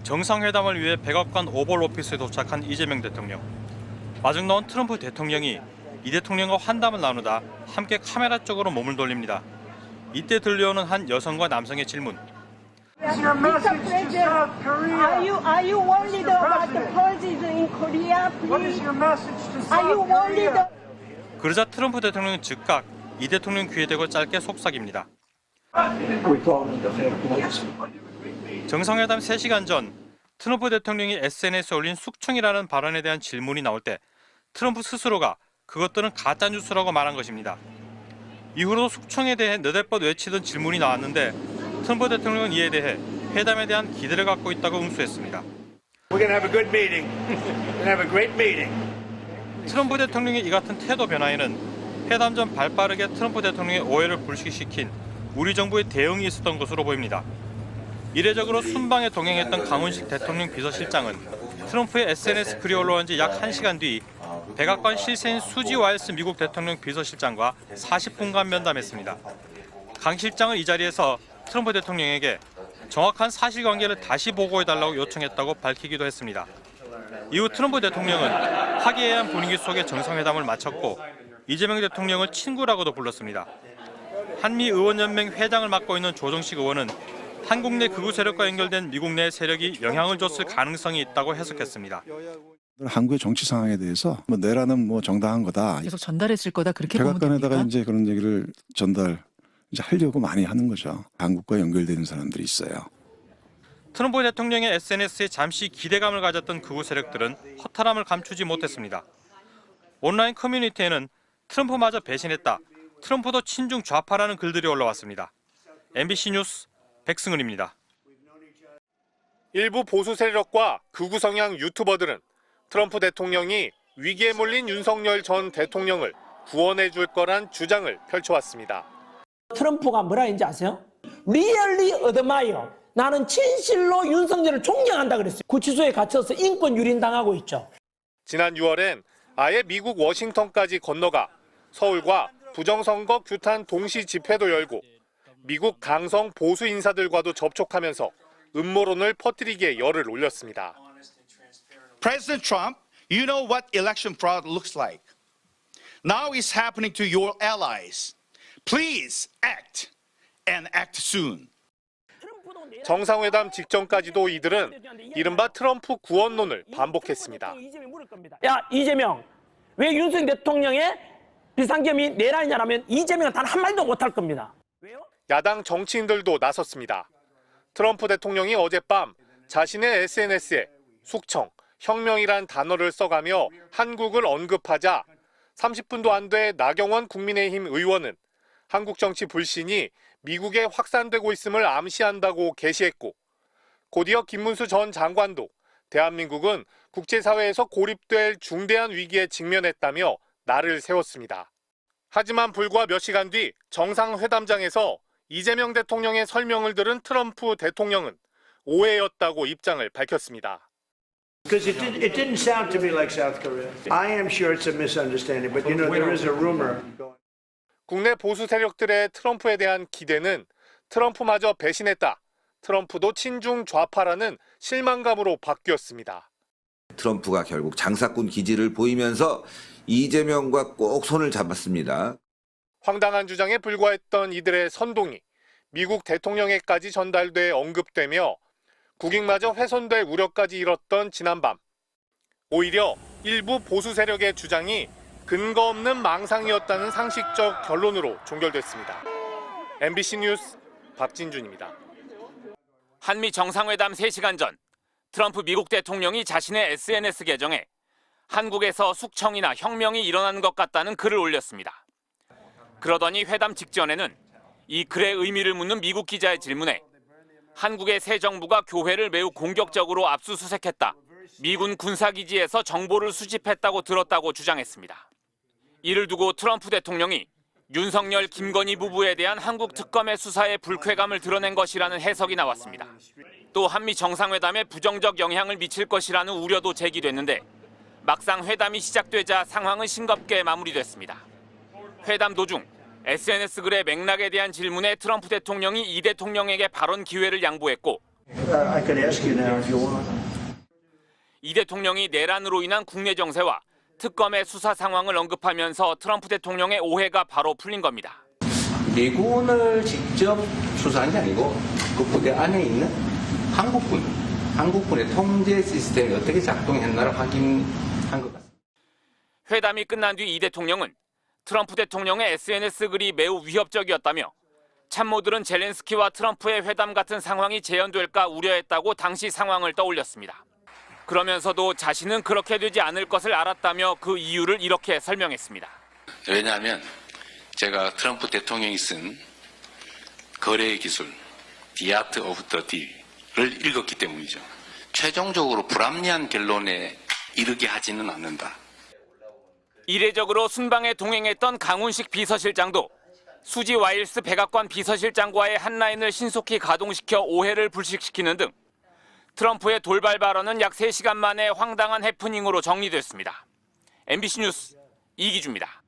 정상회담을 위해 백악관 오벌 오피스에 도착한 이재명 대통령. 마중 나온 트럼프 대통령이 이 대통령과 환담을 나누다 함께 카메라 쪽으로 몸을 돌립니다. 이때 들려오는 한 여성과 남성의 질문. Mr. President, are you worried about the policies in Korea? What is your message to Are you South worried? Korea? 그러자 트럼프 대통령은 즉각 이 대통령 귀에 대고 짧게 속삭입니다. 정상회담 3시간 전 트럼프 대통령이 SNS에 올린 숙청이라는 발언에 대한 질문이 나올 때 트럼프 스스로가 그것들은 가짜뉴스라고 말한 것입니다. 이후로 숙청에 대해 너댓 번 외치던 질문이 나왔는데 트럼프 대통령은 이에 대해 회담에 대한 기대를 갖고 있다고 응수했습니다. We're going to have a good meeting. We're going to have a great meeting. 트럼프 대통령의 이 같은 태도 변화에는 회담 전 발빠르게 트럼프 대통령의 오해를 불식시킨 우리 정부의 대응이 있었던 것으로 보입니다. 이례적으로 순방에 동행했던 강훈식 대통령 비서실장은 트럼프의 SNS 글이 올라온 지 약 1시간 뒤 백악관 실세인 수지 와일스 미국 대통령 비서실장과 40분간 면담했습니다. 강 실장은 이 자리에서 트럼프 대통령에게 정확한 사실관계를 다시 보고해달라고 요청했다고 밝히기도 했습니다. 이후 트럼프 대통령은 화기애애한 분위기 속에 정상회담을 마쳤고 이재명 대통령을 친구라고도 불렀습니다. 한미의원연맹 회장을 맡고 있는 조정식 의원은 한국 내 극우 세력과 연결된 미국 내 세력이 영향을 줬을 가능성이 있다고 해석했습니다. 한국의 정치 상황에 대해서 내라는 정당한 거다. 계속 전달했을 거다 그렇게 보면 됩니까? 백악관에다가 이제 그런 얘기를 하려고 많이 하는 거죠. 한국과 연결되는 사람들이 있어요. 트럼프 대통령의 SNS에 잠시 기대감을 가졌던 극우 세력들은 허탈함을 감추지 못했습니다. 온라인 커뮤니티에는 트럼프마저 배신했다, 트럼프도 친중 좌파라는 글들이 올라왔습니다. MBC 뉴스 백승은입니다. 일부 보수 세력과 극우 성향 유튜버들은 트럼프 대통령이 위기에 몰린 윤석열 전 대통령을 구원해 줄 거란 주장을 펼쳐왔습니다. 트럼프가 뭐라 했는지 아세요? Really admire. 나는 진실로 윤석열을 존경한다 그랬어요. 구치소에 갇혀서 인권 유린당하고 있죠. 지난 6월엔 아예 미국 워싱턴까지 건너가 서울과 부정선거 규탄 동시 집회도 열고 미국 강성 보수 인사들과도 접촉하면서 음모론을 퍼뜨리기에 열을 올렸습니다. President Trump, you know what election fraud looks like. Now it's happening to your allies. Please act and act soon. 정상회담 직전까지도 이들은 이른바 트럼프 구원론을 반복했습니다. 야 이재명, 왜 윤석열 대통령의 비상겸이 내란이냐라면 이재명은 단 한마디도 못할 겁니다. 왜요? 야당 정치인들도 나섰습니다. 트럼프 대통령이 어젯밤 자신의 SNS에 숙청, 혁명이란 단어를 써가며 한국을 언급하자 30분도 안 돼 나경원 국민의힘 의원은 한국 정치 불신이 미국에 확산되고 있음을 암시한다고 게시했고 곧이어 김문수 전 장관도 대한민국은 국제사회에서 고립될 중대한 위기에 직면했다며 날을 세웠습니다. 하지만 불과 몇 시간 뒤 정상회담장에서 이재명 대통령의 설명을 들은 트럼프 대통령은 오해였다고 입장을 밝혔습니다. Because it didn't sound to me like South Korea. I am sure it's a misunderstanding, but you know there is a rumor. 국내 보수 세력들의 트럼프에 대한 기대는 트럼프마저 배신했다, 트럼프도 친중 좌파라는 실망감으로 바뀌었습니다. 트럼프가 결국 장사꾼 기질을 보이면서 이재명과 꼭 손을 잡았습니다. 황당한 주장에 불과했던 이들의 선동이 미국 대통령에까지 전달돼 언급되며 국익마저 훼손될 우려까지 일었던 지난밤. 오히려 일부 보수 세력의 주장이 근거 없는 망상이었다는 상식적 결론으로 종결됐습니다. MBC 뉴스 박진준입니다. 한미 정상회담 3시간 전 트럼프 미국 대통령이 자신의 SNS 계정에 한국에서 숙청이나 혁명이 일어나는 것 같다는 글을 올렸습니다. 그러더니 회담 직전에는 이 글의 의미를 묻는 미국 기자의 질문에 한국의 새 정부가 교회를 매우 공격적으로 압수수색했다, 미군 군사기지에서 정보를 수집했다고 들었다고 주장했습니다. 이를 두고 트럼프 대통령이 윤석열, 김건희 부부에 대한 한국 특검의 수사에 불쾌감을 드러낸 것이라는 해석이 나왔습니다. 또 한미 정상회담에 부정적 영향을 미칠 것이라는 우려도 제기됐는데 막상 회담이 시작되자 상황은 싱겁게 마무리됐습니다. 회담 도중 SNS 글의 맥락에 대한 질문에 트럼프 대통령이 이 대통령에게 발언 기회를 양보했고 I could ask you now if you want. 이 대통령이 내란으로 인한 국내 정세와 특검의 수사 상황을 언급하면서 트럼프 대통령의 오해가 바로 풀린 겁니다. 미군을 직접 수사한 게 아니고 그 부대 안에 있는 한국군의 통제 시스템이 어떻게 작동했나를 확인한 것 같습니다. 회담이 끝난 뒤 이 대통령은 트럼프 대통령의 SNS 글이 매우 위협적이었다며 참모들은 젤렌스키와 트럼프의 회담 같은 상황이 재현될까 우려했다고 당시 상황을 떠올렸습니다. 그러면서도 자신은 그렇게 되지 않을 것을 알았다며 그 이유를 이렇게 설명했습니다. 왜냐하면 제가 트럼프 대통령이 쓴 거래의 기술, The Art of the Deal을 읽었기 때문이죠. 최종적으로 불합리한 결론에 이르게 하지는 않는다. 이례적으로 순방에 동행했던 강훈식 비서실장도 수지 와일스 백악관 비서실장과의 한 라인을 신속히 가동시켜 오해를 불식시키는 등 트럼프의 돌발 발언은 약 3시간 만에 황당한 해프닝으로 정리됐습니다. MBC 뉴스 이기주입니다.